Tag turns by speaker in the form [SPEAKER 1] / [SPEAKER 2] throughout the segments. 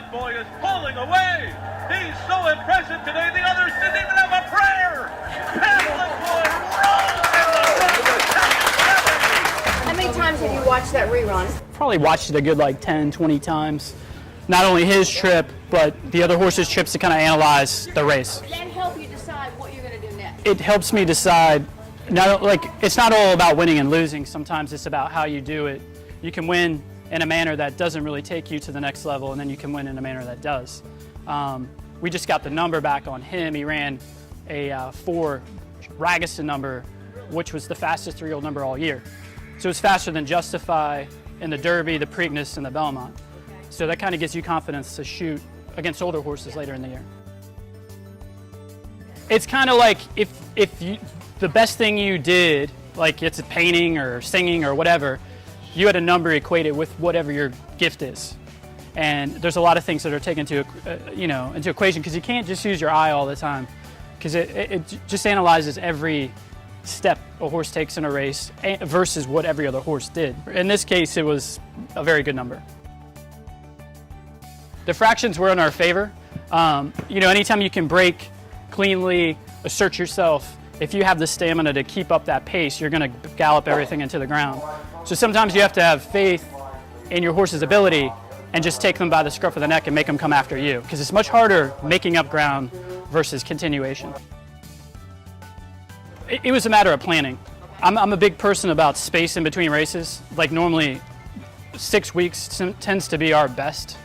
[SPEAKER 1] That boy is pulling away. He's so impressive today, the others didn't even have a prayer. Pamela boy rolls in the
[SPEAKER 2] How many times have you watched that rerun?
[SPEAKER 3] Probably watched it a good like 10, 20 times. Not only his trip, but the other horses' trips to kind of analyze the race.
[SPEAKER 2] Does that help you decide what you're going to do next?
[SPEAKER 3] It helps me decide, it's not all about winning and losing. Sometimes it's about how you do it. You can win in a manner that doesn't really take you to the next level, and then you can win in a manner that does. We just got the number back on him. He ran a 4 Ragusa number, which was the fastest 3-year-old number all year. So it's faster than Justify in the Derby, the Preakness, and the Belmont. So that kind of gives you confidence to shoot against older horses later in the year. It's kind of like if the best thing you did, like it's a painting or singing or whatever, you had a number equated with whatever your gift is. And there's a lot of things that are taken into equation, because you can't just use your eye all the time, because it just analyzes every step a horse takes in a race versus what every other horse did. In this case, it was a very good number. The fractions were in our favor. Anytime you can break cleanly, assert yourself, if you have the stamina to keep up that pace, you're going to gallop everything into the ground. So sometimes you have to have faith in your horse's ability and just take them by the scruff of the neck and make them come after you, because it's much harder making up ground versus continuation. It was a matter of planning. I'm a big person about space in between races. Like normally 6 weeks tends to be our best,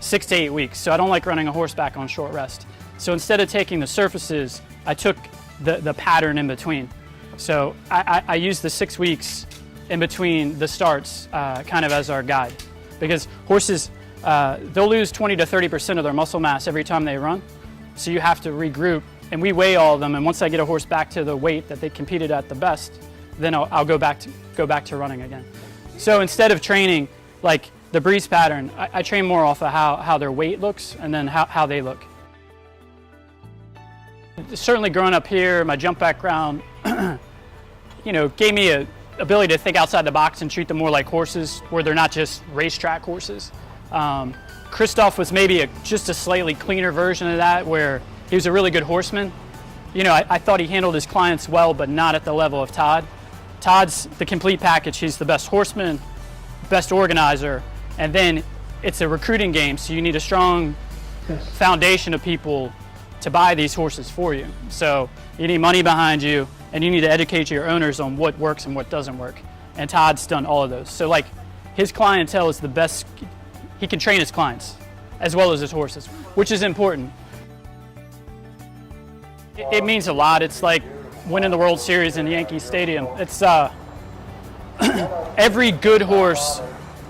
[SPEAKER 3] 6 to 8 weeks. So I don't like running a horse back on short rest. So instead of taking the surfaces, I took the pattern in between. So I used the 6 weeks in between the starts kind of as our guide, because horses, they'll lose 20 to 30% of their muscle mass every time they run. So you have to regroup, and we weigh all of them. And once I get a horse back to the weight that they competed at the best, then I'll go back to running again. So instead of training like the breeze pattern, I train more off of how their weight looks and then how they look. Certainly growing up here, my jump background, gave me a ability to think outside the box and treat them more like horses, where they're not just racetrack horses. Christoph was maybe just a slightly cleaner version of that, where he was a really good horseman. I thought he handled his clients well, but not at the level of Todd. Todd's the complete package. He's the best horseman, best organizer, and then it's a recruiting game, so you need a strong foundation of people to buy these horses for you. So you need money behind you, and you need to educate your owners on what works and what doesn't work. And Todd's done all of those. So like his clientele is the best. He can train his clients as well as his horses, which is important. It means a lot. It's like winning the World Series in Yankee Stadium. It's every good horse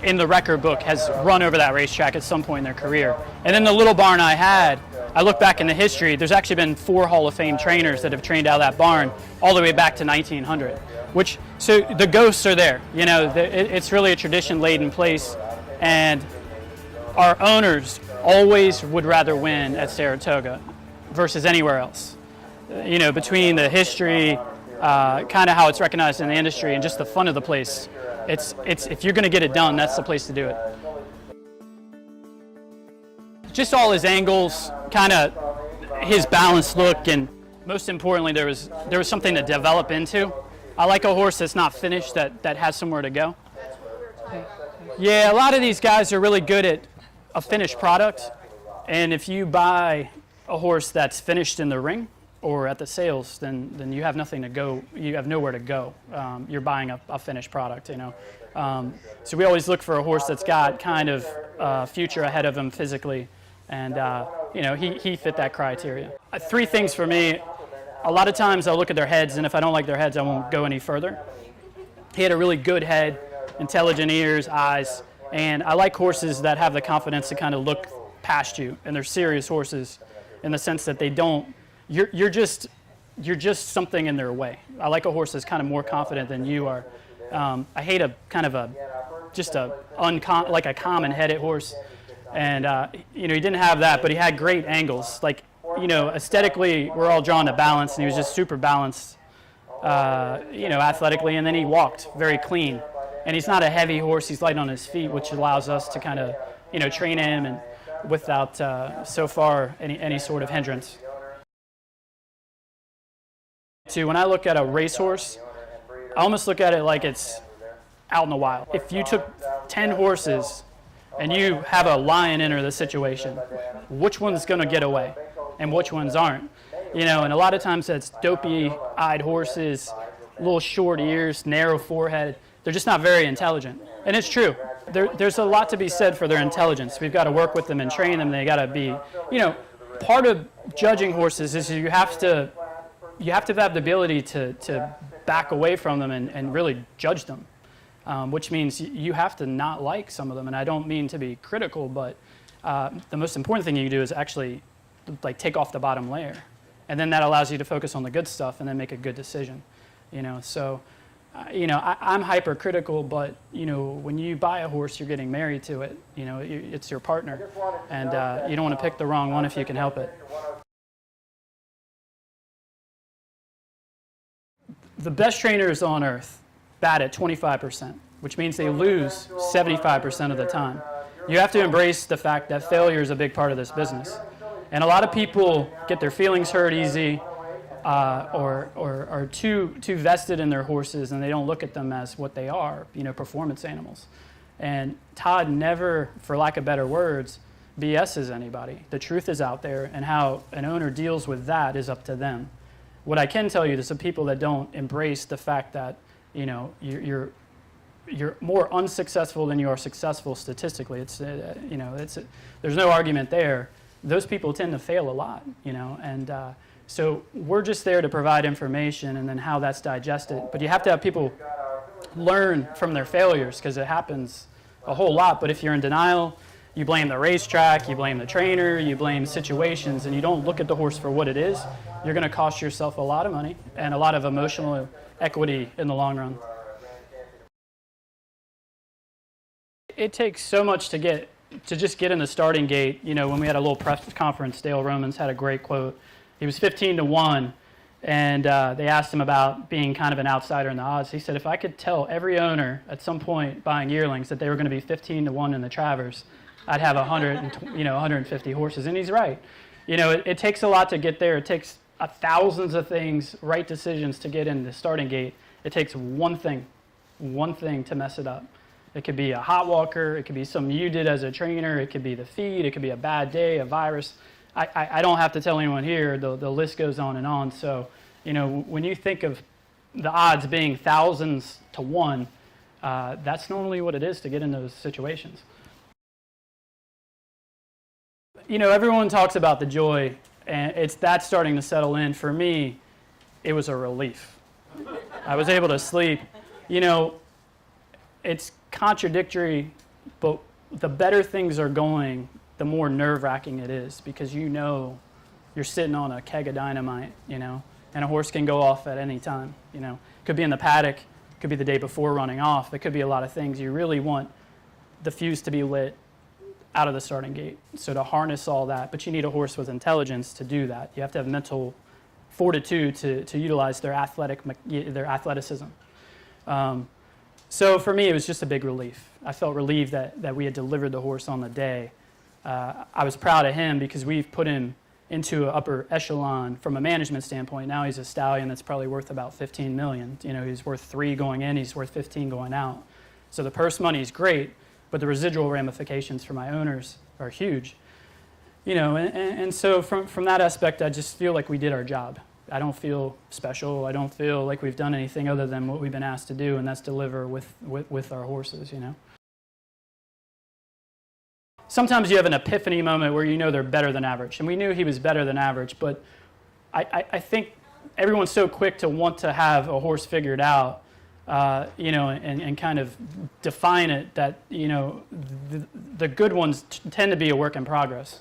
[SPEAKER 3] in the record book has run over that racetrack at some point in their career. And in the little barn I look back in the history, there's actually been 4 Hall of Fame trainers that have trained out of that barn all the way back to 1900, so the ghosts are there. It's really a tradition laid in place, and our owners always would rather win at Saratoga versus anywhere else. Between the history, kind of how it's recognized in the industry, and just the fun of the place, it's if you're going to get it done, that's the place to do it. Just all his angles, kind of his balanced look, and most importantly, there was something to develop into. I like a horse that's not finished, that has somewhere to go. Yeah, a lot of these guys are really good at a finished product, and if you buy a horse that's finished in the ring or at the sales, then you have nothing to go. You have nowhere to go. You're buying a finished product, So we always look for a horse that's got kind of future ahead of him physically. And, he fit that criteria. 3 things for me. A lot of times I'll look at their heads, and if I don't like their heads, I won't go any further. He had a really good head, intelligent ears, eyes, and I like horses that have the confidence to kind of look past you, and they're serious horses in the sense that they don't, you're just something in their way. I like a horse that's kind of more confident than you are. I hate a kind of like a common-headed horse. And, he didn't have that, but he had great angles. Like, aesthetically, we're all drawn to balance, and he was just super balanced, athletically, and then he walked very clean. And he's not a heavy horse, he's light on his feet, which allows us to kind of, train him and without so far any sort of hindrance. So when I look at a racehorse, I almost look at it like it's out in the wild. If you took 10 horses and you have a lion enter the situation, which one's going to get away and which ones aren't? You know, and a lot of times that's dopey-eyed horses, little short ears, narrow forehead. They're just not very intelligent. And it's true. There's a lot to be said for their intelligence. We've got to work with them and train them. They got to be, you know, part of judging horses is you have to have the ability to back away from them and really judge them, which means you have to not like some of them. And I don't mean to be critical, but the most important thing you can do is actually like take off the bottom layer. And then that allows you to focus on the good stuff and then make a good decision, you know. So, you know, I'm hypercritical, but, you know, when you buy a horse, you're getting married to it. You know, it's your partner. And you don't want to pick the wrong one if you can help it. The best trainers on earth bat at 25%, which means they lose 75% of the time. You have to embrace the fact that failure is a big part of this business. And a lot of people get their feelings hurt easy or are too vested in their horses, and they don't look at them as what they are, you know, performance animals. And Todd never, for lack of better words, BS's anybody. The truth is out there, and how an owner deals with that is up to them. What I can tell you is the people that don't embrace the fact that, you know, you're more unsuccessful than you are successful statistically. It's you know, there's no argument there. Those people tend to fail a lot, you know, and so we're just there to provide information and then how that's digested. But you have to have people learn from their failures, because it happens a whole lot. But if you're in denial, you blame the racetrack, you blame the trainer, you blame situations, and you don't look at the horse for what it is, you're going to cost yourself a lot of money and a lot of emotional equity in the long run. It takes so much to just get in the starting gate. You know, when we had a little press conference, Dale Romans had a great quote. He was 15-1, and they asked him about being kind of an outsider in the odds. He said, if I could tell every owner at some point buying yearlings that they were going to be 15-1 in the Travers, I'd have 150 horses. And he's right. You know, it takes a lot to get there. It takes thousands of things, right decisions to get in the starting gate. It takes one thing to mess it up. It could be a hot walker. It could be something you did as a trainer. It could be the feed. It could be a bad day, a virus. I don't have to tell anyone here. The list goes on and on. So, you know, when you think of the odds being thousands to one, that's normally what it is to get in those situations. You know, everyone talks about the joy, and that's starting to settle in. For me, it was a relief. I was able to sleep. You know, it's contradictory, but the better things are going, the more nerve-wracking it is, because you know you're sitting on a keg of dynamite, you know, and a horse can go off at any time, you know. Could be in the paddock, could be the day before running off. It could be a lot of things. You really want the fuse to be lit out of the starting gate, so to harness all that. But you need a horse with intelligence to do that. You have to have mental fortitude to utilize their athleticism. So for me, it was just a big relief. I felt relieved that we had delivered the horse on the day. I was proud of him because we've put him into an upper echelon from a management standpoint. Now he's a stallion that's probably worth about $15 million. You know, he's worth 3 going in, he's worth 15 going out. So the purse money is great, but the residual ramifications for my owners are huge. You know, and so from that aspect, I just feel like we did our job. I don't feel special. I don't feel like we've done anything other than what we've been asked to do, and that's deliver with our horses, you know. Sometimes you have an epiphany moment where you know they're better than average, and we knew he was better than average, but I think everyone's so quick to want to have a horse figured out, you know, and kind of define it that, you know, the good ones tend to be a work in progress.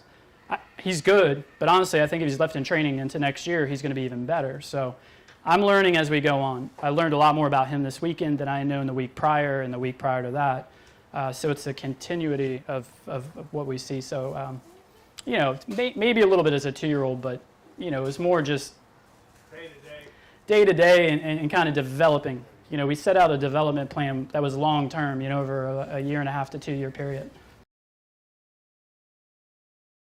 [SPEAKER 3] He's good, but honestly, I think if he's left in training into next year, he's going to be even better. So I'm learning as we go on. I learned a lot more about him this weekend than I had known the week prior and the week prior to that. So it's a continuity of what we see. So, you know, maybe a little bit as a 2-year-old, but, you know, it was more just day to day and kind of developing. You know, we set out a development plan that was long term, you know, over a 1.5 to 2 year period.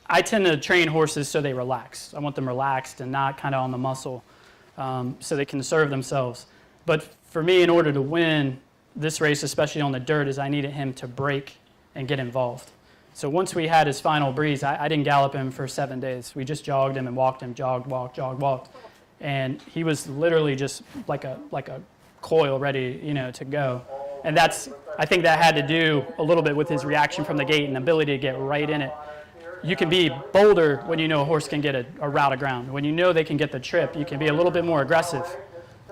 [SPEAKER 3] I tend to train horses so they relax. I want them relaxed and not kind of on the muscle, so they can serve themselves. But for me, in order to win this race, especially on the dirt, is I needed him to break and get involved. So once we had his final breeze, I didn't gallop him for 7 days. We just jogged him and walked him, jogged, walked, jogged, walked. And he was literally just like a coil ready, to go. And I think that had to do a little bit with his reaction from the gate and ability to get right in it. You can be bolder when you know a horse can get a route of ground. When you know they can get the trip, you can be a little bit more aggressive.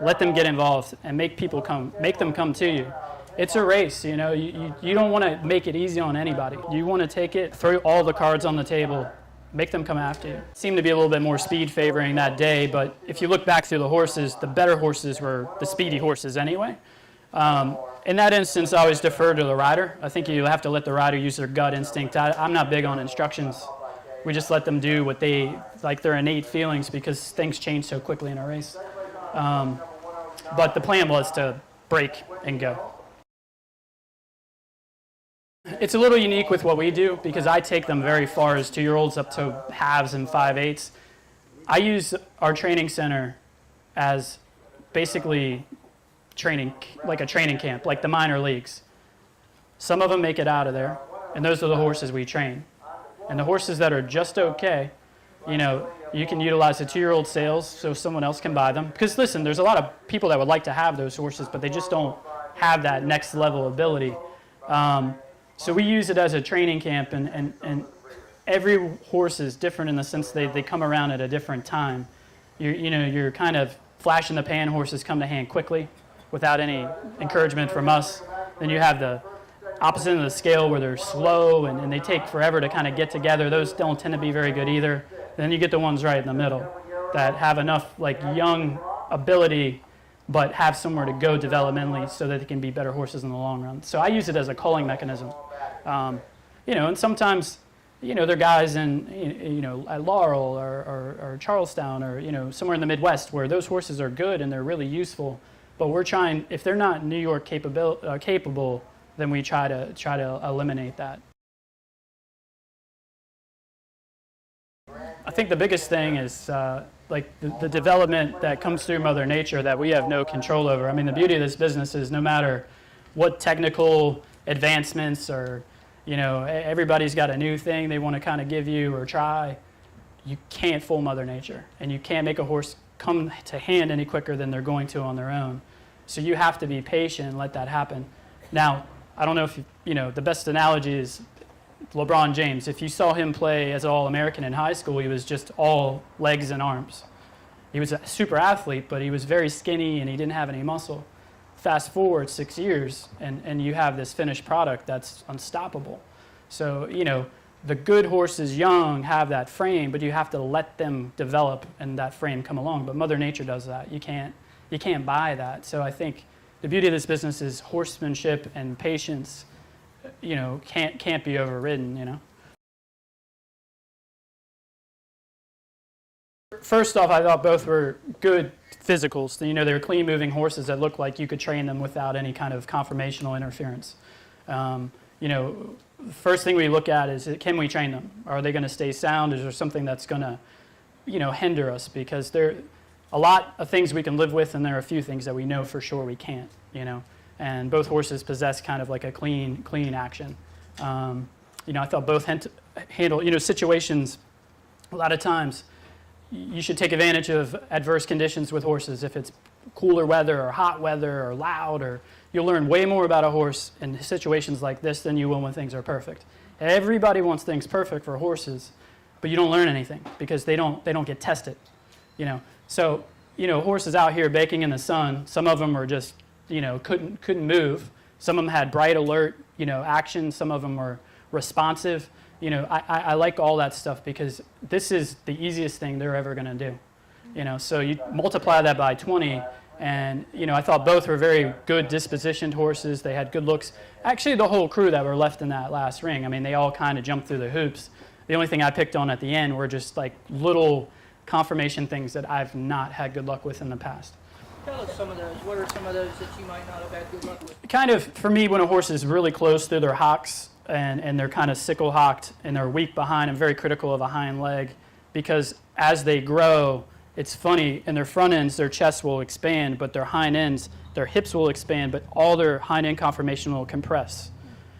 [SPEAKER 3] Let them get involved and make them come to you. It's a race, you don't want to make it easy on anybody. You want to take it, throw all the cards on the table, make them come after you. Seemed to be a little bit more speed favoring that day, but if you look back through the horses, the better horses were the speedy horses anyway. In that instance, I always defer to the rider. I think you have to let the rider use their gut instinct. I'm not big on instructions. We just let them do what their innate feelings, because things change so quickly in a race. But the plan was to break and go. It's a little unique with what we do because I take them very far as 2-year-olds up to halves and 5/8. I use our training center as basically like a training camp, like the minor leagues. Some of them make it out of there, and those are the horses we train. And the horses that are just okay, you can utilize the 2-year-old sales so someone else can buy them. Because listen, there's a lot of people that would like to have those horses, but they just don't have that next level ability. So we use it as a training camp, and every horse is different in the sense they come around at a different time. You're kind of flash in the pan horses come to hand quickly without any encouragement from us. Then you have the opposite end of the scale where they're slow and they take forever to kind of get together. Those don't tend to be very good either. Then you get the ones right in the middle that have enough young ability but have somewhere to go developmentally so that they can be better horses in the long run. So I use it as a culling mechanism. And sometimes, they're guys at Laurel or Charlestown or, somewhere in the Midwest where those horses are good and they're really useful. But we're trying, if they're not New York capable, then we try to eliminate that. I think the biggest thing is the development that comes through Mother Nature that we have no control over. I mean, the beauty of this business is no matter what technical advancements or, everybody's got a new thing they want to kind of give you or try, you can't fool Mother Nature. And you can't make a horse come to hand any quicker than they're going to on their own. So you have to be patient and let that happen. Now, I don't know if the best analogy is LeBron James. If you saw him play as an All-American in high school, he was just all legs and arms. He was a super athlete, but he was very skinny and he didn't have any muscle. Fast forward 6 years, and you have this finished product that's unstoppable. So, the good horses young have that frame, but you have to let them develop and that frame come along. But Mother Nature does that. You can't buy that. So I think the beauty of this business is horsemanship and patience, can't be overridden, First off, I thought both were good physicals. They were clean-moving horses that looked like you could train them without any kind of conformational interference. First thing we look at is, can we train them? Are they going to stay sound? Is there something that's going to, hinder us? Because there are a lot of things we can live with, and there are a few things that we know for sure we can't, And both horses possess kind of like a clean action. I thought both handle, situations, a lot of times, you should take advantage of adverse conditions with horses. If it's cooler weather or hot weather or loud, or you'll learn way more about a horse in situations like this than you will when things are perfect. Everybody wants things perfect for horses, but you don't learn anything because they don't get tested. So horses out here baking in the sun. Some of them are just couldn't move. Some of them had bright alert action. Some of them were responsive. I like all that stuff because this is the easiest thing they're ever going to do. So you multiply that by 20, and I thought both were very good dispositioned horses. They had good looks. Actually, the whole crew that were left in that last ring, I mean, they all kind of jumped through the hoops. The only thing I picked on at the end were just like little confirmation things that I've not had good luck with in the past.
[SPEAKER 4] Tell us some of those. What are some of those that you might not have had good luck with?
[SPEAKER 3] Kind of, for me, when a horse is really close through their hocks, and they're kind of sickle hocked and they're weak behind and very critical of a hind leg, because as they grow, it's funny, in their front ends, their chest will expand, but their hind ends, their hips will expand, but all their hind end conformation will compress.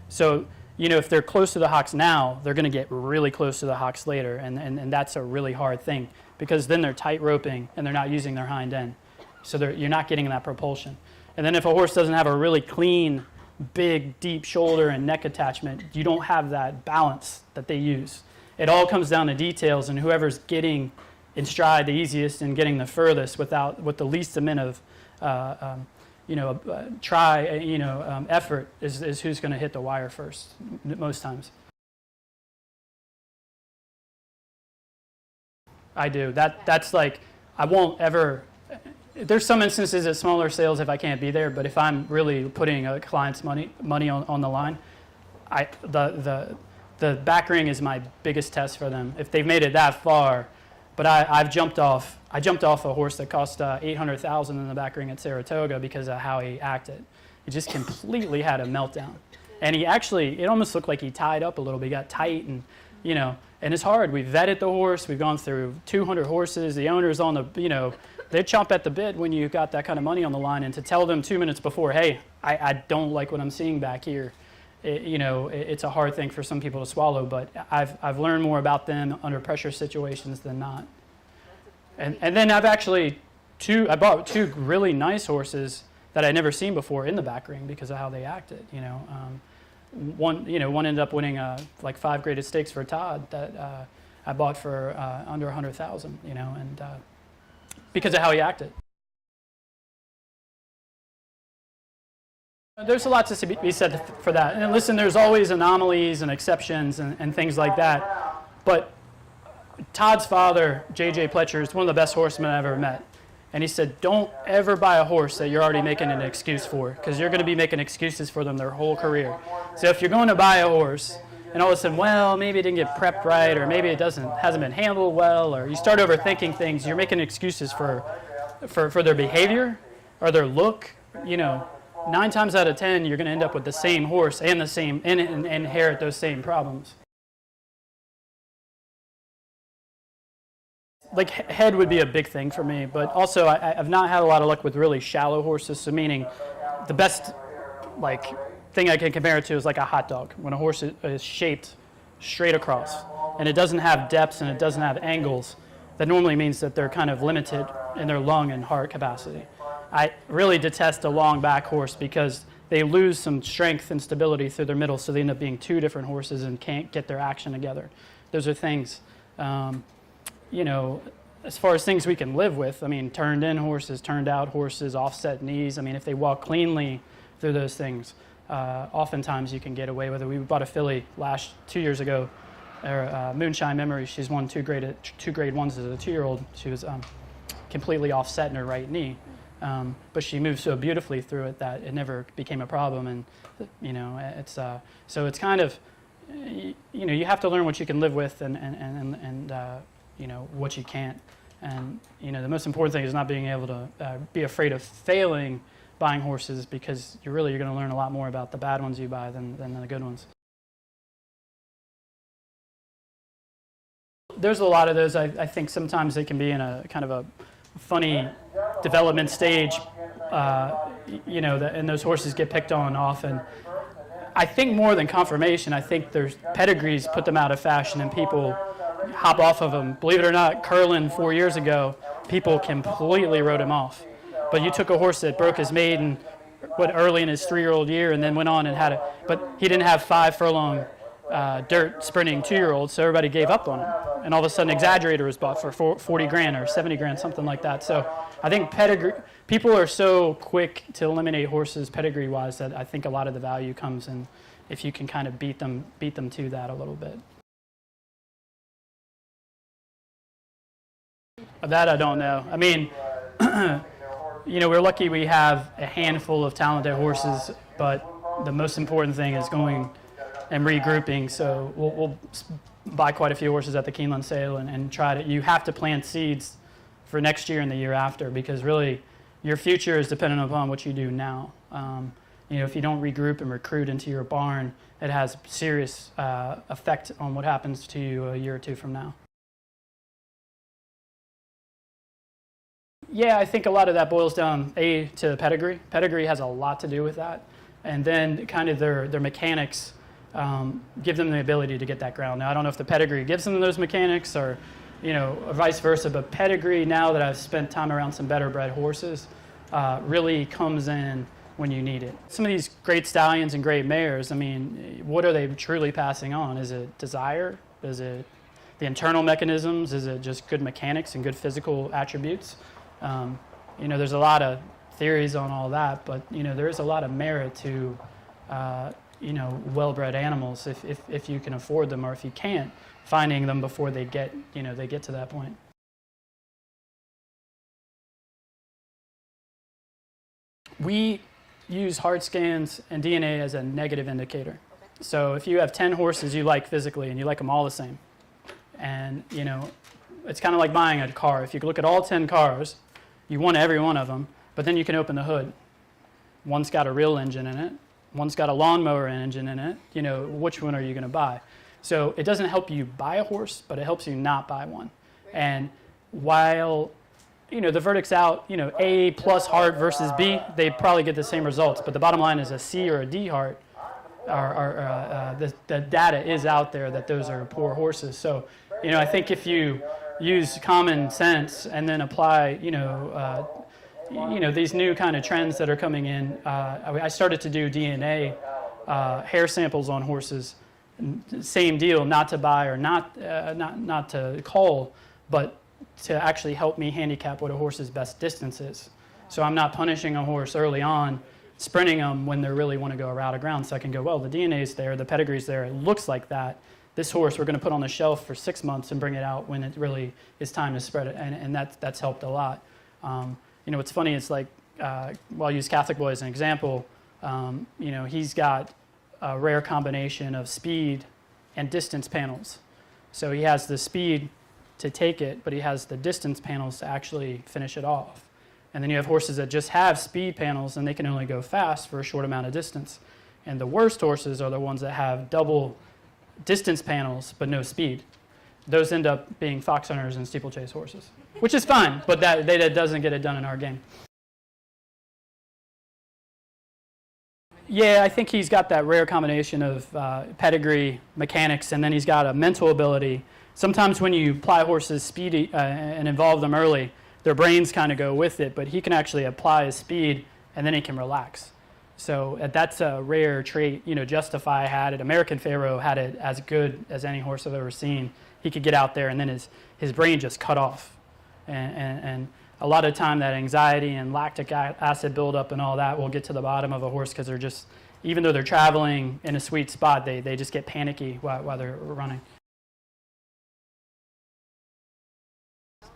[SPEAKER 3] So, you know, if they're close to the hocks now, they're going to get really close to the hocks later, and that's a really hard thing, because then they're tight roping and they're not using their hind end. So you're not getting that propulsion. And then if a horse doesn't have a really clean, big, deep shoulder and neck attachment, you don't have that balance that they use. It all comes down to details, and whoever's getting in stride the easiest and getting the furthest with the least amount of effort is who's going to hit the wire first most times. I do. That's like, I won't ever. There's some instances at smaller sales if I can't be there, but if I'm really putting a client's money on the line, the back ring is my biggest test for them. If they've made it that far, but I jumped off a horse that cost $800,000 in the back ring at Saratoga because of how he acted. He just completely had a meltdown, and it almost looked like he tied up a little bit. He got tight, and and it's hard. We vetted the horse. We've gone through 200 horses. The owner's on the they chomp at the bit when you got that kind of money on the line, and to tell them 2 minutes before, hey, I don't like what I'm seeing back here. It's a hard thing for some people to swallow, but I've learned more about them under pressure situations than not. And then I bought two really nice horses that I'd never seen before in the back ring because of how they acted. One ended up winning like 5 graded stakes for Todd that I bought for under $100,000. And because of how he acted. There's a lot to be said for that. And listen, there's always anomalies and exceptions and things like that. But Todd's father, J.J. Pletcher, is one of the best horsemen I've ever met. And he said, don't ever buy a horse that you're already making an excuse for, because you're going to be making excuses for them their whole career. So if you're going to buy a horse, and all of a sudden, well, maybe it didn't get prepped right, or maybe it hasn't been handled well, or you start overthinking things, you're making excuses for their behavior or their look. 9 times out of 10, you're going to end up with the same horse and inherit those same problems. Like, head would be a big thing for me, but also I've not had a lot of luck with really shallow horses, so meaning the best thing I can compare it to is like a hot dog. When a horse is shaped straight across and it doesn't have depths and it doesn't have angles, that normally means that they're kind of limited in their lung and heart capacity. I really detest a long back horse because they lose some strength and stability through their middle, so they end up being 2 different horses and can't get their action together. Those are things, as far as things we can live with. I mean, turned in horses, turned out horses, offset knees. I mean, if they walk cleanly through those things, oftentimes you can get away with it. We bought a filly 2 years ago, Moonshine Memory. She's won 2 grade 1s as a 2-year-old. She was completely offset in her right knee. But she moved so beautifully through it that it never became a problem, and it's so it's kind of you have to learn what you can live with and what you can't, and the most important thing is not being able to be afraid of failing buying horses, because you're going to learn a lot more about the bad ones you buy than the good ones. There's a lot of those. I think sometimes they can be in a kind of a funny development stage, and those horses get picked on often. I think more than conformation, I think there's pedigrees put them out of fashion and people hop off of them. Believe it or not, Curlin 4 years ago, people completely wrote him off. But you took a horse that broke his maiden early in his 3-year-old year and then went on and had it, but he didn't have 5 furlong dirt sprinting 2-year-olds, so everybody gave up on him. And all of a sudden, Exaggerator was bought for 40 grand or 70 grand, something like that. So I think people are so quick to eliminate horses pedigree-wise that I think a lot of the value comes in if you can kind of beat them to that a little bit. That I don't know. I mean, we're lucky we have a handful of talented horses, but the most important thing is going and regrouping. So we'll buy quite a few horses at the Keeneland sale and try to. You have to plant seeds for next year and the year after, because really your future is dependent upon what you do now. if you don't regroup and recruit into your barn, it has serious effect on what happens to you a year or two from now. Yeah, I think a lot of that boils down, to pedigree. Pedigree has a lot to do with that. And then kind of their mechanics give them the ability to get that ground. Now, I don't know if the pedigree gives them those mechanics or, or vice versa, but pedigree, now that I've spent time around some better bred horses, really comes in when you need it. Some of these great stallions and great mares, I mean, what are they truly passing on? Is it desire? Is it the internal mechanisms? Is it just good mechanics and good physical attributes? There's a lot of theories on all that, but there is a lot of merit to well-bred animals if you can afford them, or if you can't, finding them before they get to that point. We use heart scans and DNA as a negative indicator. So if you have 10 horses you like physically and you like them all the same, and it's kind of like buying a car. If you look at all 10 cars, you want every one of them, but then you can open the hood. One's got a real engine in it. One's got a lawnmower engine in it. Which one are you going to buy? So it doesn't help you buy a horse, but it helps you not buy one. And while, the verdict's out, A plus heart versus B, they probably get the same results. But the bottom line is a C or a D heart, the data is out there that those are poor horses. So, I think if you use common sense and then apply, these new kind of trends that are coming in. I started to do DNA hair samples on horses. Same deal, not to buy or not to cull, but to actually help me handicap what a horse's best distance is. So I'm not punishing a horse early on, sprinting them when they really want to go a route of ground. So I can go, well, the DNA's there, the pedigree's there, it looks like that. This horse we're going to put on the shelf for 6 months and bring it out when it really is time to spread it, and that's helped a lot. What's funny is like, I'll use Catholic Boy as an example. He's got a rare combination of speed and distance panels. So he has the speed to take it, but he has the distance panels to actually finish it off. And then you have horses that just have speed panels and they can only go fast for a short amount of distance. And the worst horses are the ones that have double distance panels but no speed. Those end up being fox hunters and steeplechase horses, which is fine, but that doesn't get it done in our game. Yeah, I think he's got that rare combination of pedigree, mechanics, and then he's got a mental ability. Sometimes when you apply horses speed and involve them early, their brains kind of go with it, but he can actually apply his speed and then he can relax. So that's a rare trait. Justify had it. American Pharaoh had it as good as any horse I've ever seen. He could get out there and then his brain just cut off. And a lot of time that anxiety and lactic acid buildup and all that will get to the bottom of a horse because they're just, even though they're traveling in a sweet spot, they just get panicky while they're running.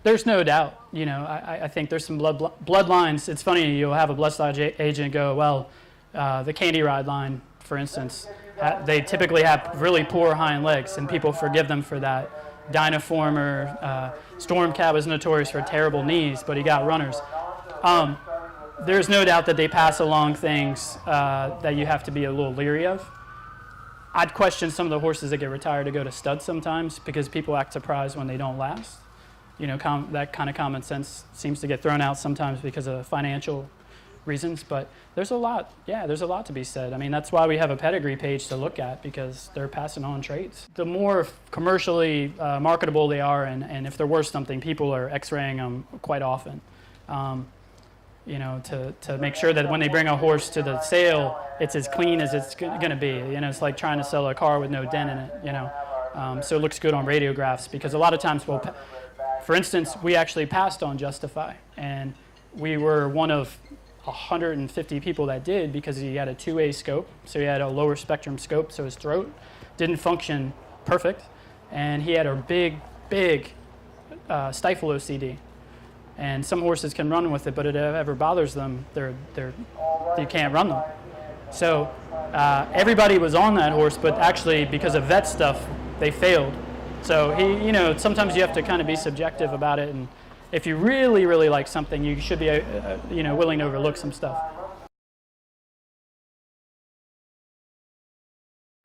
[SPEAKER 3] There's no doubt. I think there's some bloodlines. It's funny, you'll have a bloodstock agent go, well, the Candy Ride line, for instance, they typically have really poor hind legs, and people forgive them for that. Dynaformer, Stormcat was notorious for terrible knees, but he got runners. There's no doubt that they pass along things that you have to be a little leery of. I'd question some of the horses that get retired to go to stud sometimes because people act surprised when they don't last. That kind of common sense seems to get thrown out sometimes because of financial reasons, but there's a lot to be said. I mean, that's why we have a pedigree page to look at, because they're passing on traits. The more commercially marketable they are, and if they're worth something, people are x-raying them quite often. To make sure that when they bring a horse to the sale, it's as clean as it's going to be. It's like trying to sell a car with no dent in it, so it looks good on radiographs, because a lot of times for instance, we actually passed on Justify, and we were one of 150 people that did, because he had a 2A scope, so he had a lower spectrum scope, so his throat didn't function perfect, and he had a big stifle OCD. And some horses can run with it, but if it ever bothers them, you can't run them. So everybody was on that horse, but actually because of vet stuff, they failed. So sometimes you have to kind of be subjective about it, and if you really, really like something, you should be willing to overlook some stuff.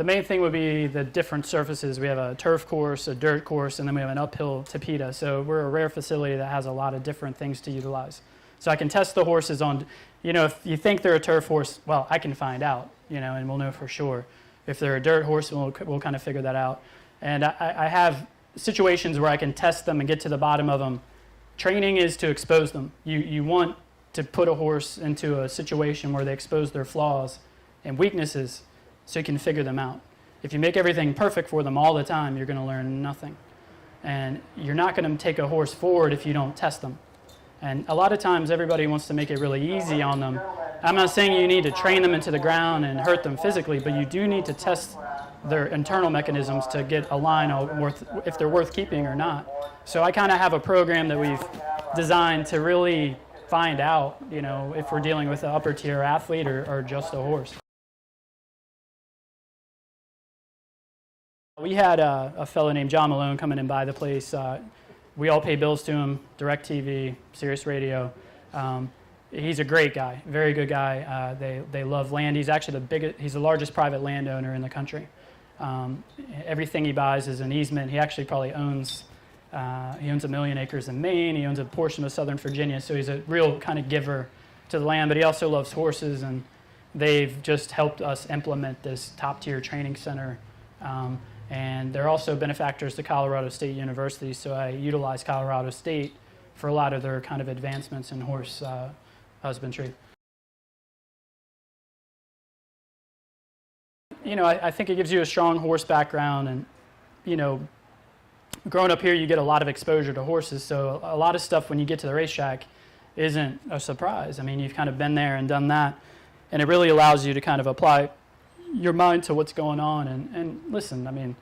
[SPEAKER 3] The main thing would be the different surfaces. We have a turf course, a dirt course, and then we have an uphill tapeta. So we're a rare facility that has a lot of different things to utilize. So I can test the horses on, if you think they're a turf horse, well, I can find out, and we'll know for sure. If they're a dirt horse, we'll kind of figure that out. And I have situations where I can test them and get to the bottom of them. Training is to expose them. You want to put a horse into a situation where they expose their flaws and weaknesses so you can figure them out. If you make everything perfect for them all the time, you're going to learn nothing. And you're not going to take a horse forward if you don't test them. And a lot of times everybody wants to make it really easy on them. I'm not saying you need to train them into the ground and hurt them physically, but you do need to test their internal mechanisms to get a line on if they're worth keeping or not. So I kind of have a program that we've designed to really find out, if we're dealing with an upper tier athlete or just a horse. We had a fellow named John Malone come in and buy the place. We all pay bills to him, DirecTV, Sirius Radio. He's a great guy, very good guy. They love land. He's actually he's the largest private landowner in the country. Everything he buys is an easement. He actually probably owns 1 million acres in Maine. He owns a portion of Southern Virginia, so he's a real kind of giver to the land, but he also loves horses, and they've just helped us implement this top-tier training center. And they're also benefactors to Colorado State University, so I utilize Colorado State for a lot of their kind of advancements in horse husbandry. I think it gives you a strong horse background, and, growing up here, you get a lot of exposure to horses, so a lot of stuff when you get to the racetrack isn't a surprise. I mean, you've kind of been there and done that, and it really allows you to kind of apply your mind to what's going on and listen. I mean,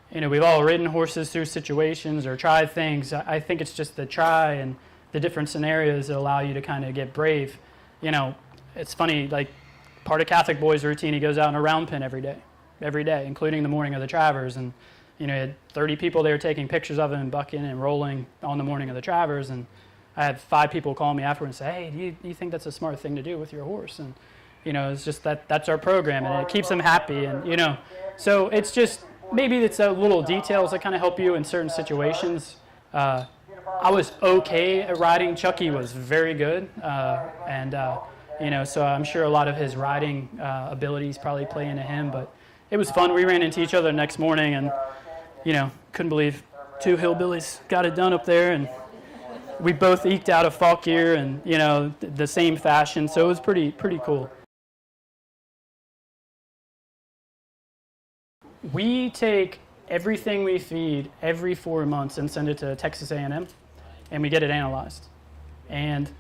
[SPEAKER 3] we've all ridden horses through situations or tried things. I think it's just the try and the different scenarios that allow you to kind of get brave. It's funny, like part of Catholic Boy's routine, he goes out in a round pen every day, including the morning of the Travers. And, he had 30 people there taking pictures of him and bucking and rolling on the morning of the Travers. And I had 5 people call me afterwards and say, hey, do you think that's a smart thing to do with your horse? And, it's just that's our program, and it keeps them happy. And, so it's just, maybe it's a little details that kind of help you in certain situations. I was okay at riding. Chucky was very good. So I'm sure a lot of his riding abilities probably play into him, but it was fun. We ran into each other the next morning and, couldn't believe 2 hillbillies got it done up there, and we both eked out a falk gear and, the same fashion, so it was pretty cool. We take everything we feed every 4 months and send it to Texas A&M, and we get it analyzed. And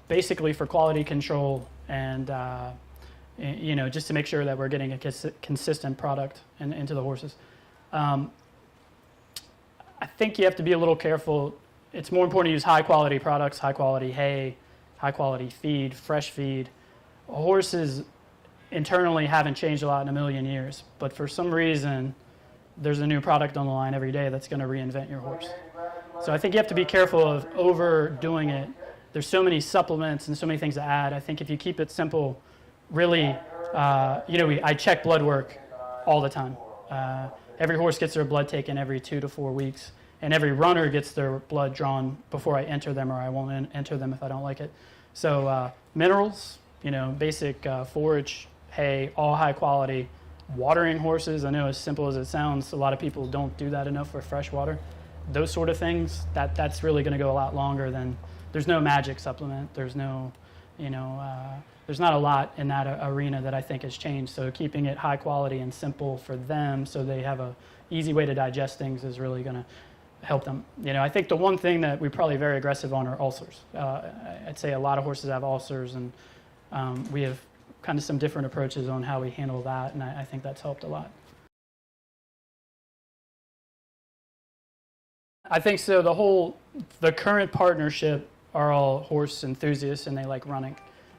[SPEAKER 3] basically for quality control and, just to make sure that we're getting a consistent product into the horses. I think you have to be a little careful. It's more important to use high-quality products, high-quality hay, high-quality feed, fresh feed. Horses internally haven't changed a lot in a million years, but for some reason, there's a new product on the line every day that's going to reinvent your horse. So I think you have to be careful of overdoing it. There's so many supplements and so many things to add. I think if you keep it simple, really, I check blood work all the time. Every horse gets their blood taken every 2 to 4 weeks, and every runner gets their blood drawn before I enter them, or I won't enter them if I don't like it. So minerals, basic forage, hay, all high quality. Watering horses, I know as simple as it sounds, a lot of people don't do that enough for fresh water. Those sort of things, that's really going to go a lot longer than, there's no magic supplement, there's no, there's not a lot in that arena that I think has changed. So keeping it high quality and simple for them so they have a easy way to digest things is really going to help them. I think the one thing that we're probably very aggressive on are ulcers. I'd say a lot of horses have ulcers, and we have kind of some different approaches on how we handle that, and I think that's helped a lot. I think so. The current partnership are all horse enthusiasts, and they like running.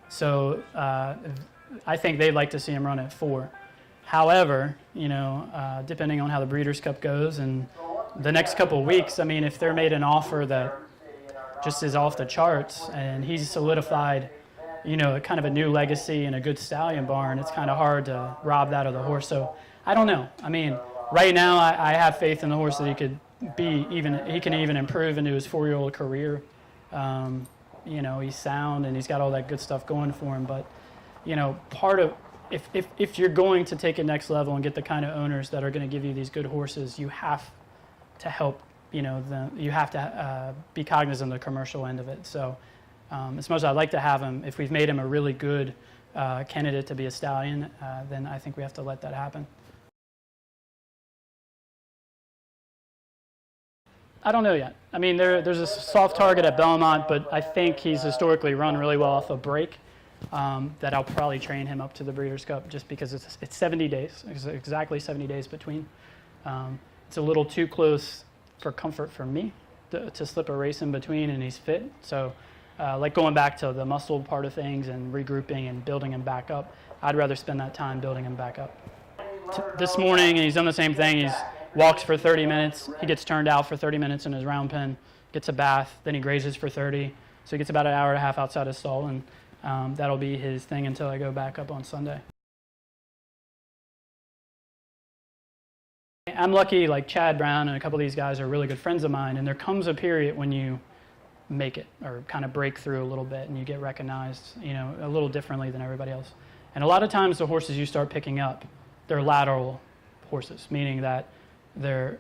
[SPEAKER 3] So I think they'd like to see him run at 4. However, depending on how the Breeders' Cup goes and the next couple of weeks, I mean, if they're made an offer that just is off the charts and he's solidified, kind of a new legacy and a good stallion barn, it's kind of hard to rob that of the horse. So I don't know. I mean, right now I have faith in the horse that he can even improve into his 4-year-old career. You know, he's sound and he's got all that good stuff going for him. But, you know, part of if you're going to take it next level and get the kind of owners that are going to give you these good horses, you have to help. You know, you have to be cognizant of the commercial end of it. So, as much as I'd like to have him, if we've made him a really good candidate to be a stallion, then I think we have to let that happen. I don't know yet. I mean, there's a soft target at Belmont, but I think he's historically run really well off a break. That I'll probably train him up to the Breeders' Cup just because it's 70 days. It's exactly 70 days between. It's a little too close for comfort for me to slip a race in between, and he's fit. So, like going back to the muscle part of things and regrouping and building him back up, I'd rather spend that time building him back up. This morning, he's done the same thing. He's walks for 30 minutes. He gets turned out for 30 minutes in his round pen, gets a bath, then he grazes for 30. So he gets about an hour and a half outside his stall, and that'll be his thing until I go back up on Sunday. I'm lucky, like Chad Brown and a couple of these guys are really good friends of mine, and there comes a period when you make it or kind of break through a little bit and you get recognized, you know, a little differently than everybody else. And a lot of times the horses you start picking up, they're lateral horses, meaning that they're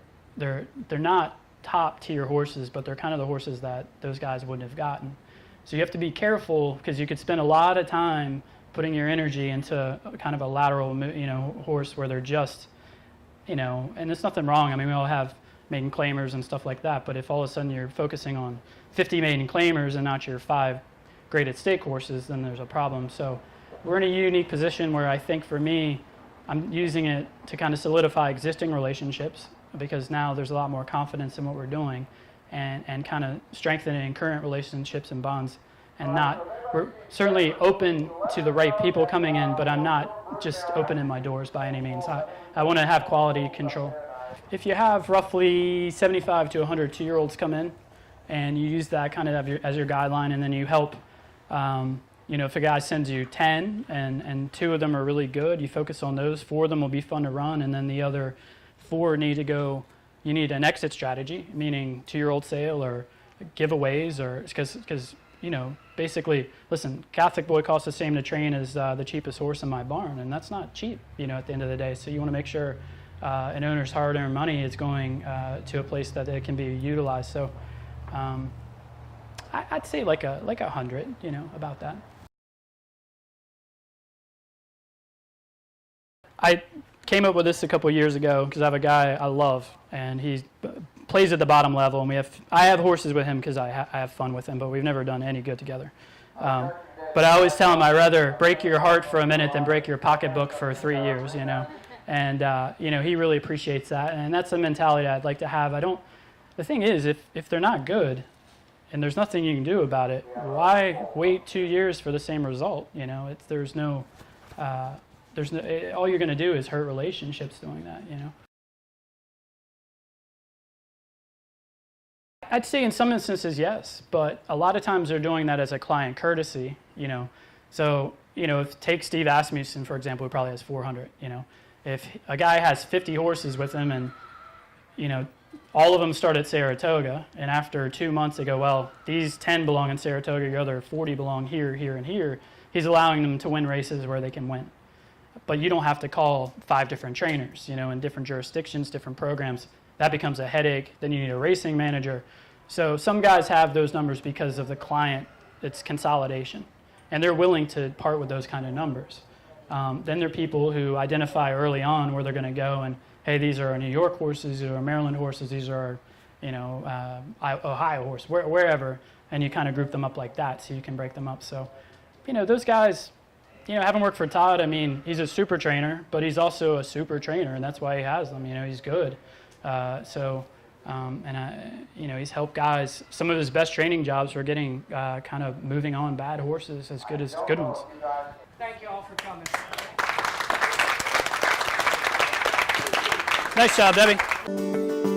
[SPEAKER 3] not top tier horses, but they're kind of the horses that those guys wouldn't have gotten. So you have to be careful because you could spend a lot of time putting your energy into kind of a lateral, you know, horse where they're just, you know, and there's nothing wrong. I mean, we all have maiden claimers and stuff like that, but if all of a sudden you're focusing on 50 maiden claimers and not your 5 graded stake horses, then there's a problem. So we're in a unique position where I think for me, I'm using it to kind of solidify existing relationships because now there's a lot more confidence in what we're doing and kind of strengthening current relationships and bonds. And we're certainly open to the right people coming in, but I'm not just opening my doors by any means. I want to have quality control. If you have roughly 75 to 100 2-year-olds come in, and you use that kind of as your guideline, and then you help, you know, if a guy sends you 10 and 2 of them are really good, you focus on those. 4 of them will be fun to run, and then the other 4 need to go. You need an exit strategy, meaning 2-year-old sale or giveaways, or because you know, basically, listen, Catholic Boy costs the same to train as the cheapest horse in my barn, and that's not cheap, you know, at the end of the day. So you want to make sure an owner's hard-earned money is going to a place that it can be utilized. So I'd say like 100, you know, about that. I came up with this a couple years ago because I have a guy I love, and he plays at the bottom level, and I have horses with him because I have fun with him, but we've never done any good together. But I always tell him I'd rather break your heart for a minute than break your pocketbook for 3 years, you know. And you know, he really appreciates that, and that's the mentality I'd like to have. The thing is, if they're not good, and there's nothing you can do about it, why wait 2 years for the same result? You know, all you're going to do is hurt relationships doing that, you know. I'd say in some instances, yes, but a lot of times they're doing that as a client courtesy, you know. So, you know, take Steve Asmussen, for example, who probably has 400, you know. If a guy has 50 horses with him and, you know, all of them start at Saratoga, and after 2 months they go, well, these 10 belong in Saratoga, your other 40 belong here, here, and here, he's allowing them to win races where they can win. But you don't have to call 5 different trainers, you know, in different jurisdictions, different programs. That becomes a headache. Then you need a racing manager. So some guys have those numbers because of the client. It's consolidation. And they're willing to part with those kind of numbers. Then there are people who identify early on where they're going to go and, hey, these are our New York horses, these are our Maryland horses, these are our, you know, Ohio horse, wherever. And you kind of group them up like that so you can break them up. So, you know, those guys, you know, having worked for Todd, I mean, he's a super trainer, but he's also a super trainer, and that's why he has them. You know, he's good. You know, he's helped guys. Some of his best training jobs are getting kind of moving on bad horses as good as good ones.
[SPEAKER 4] Thank you all for coming.
[SPEAKER 3] Nice job, Debbie.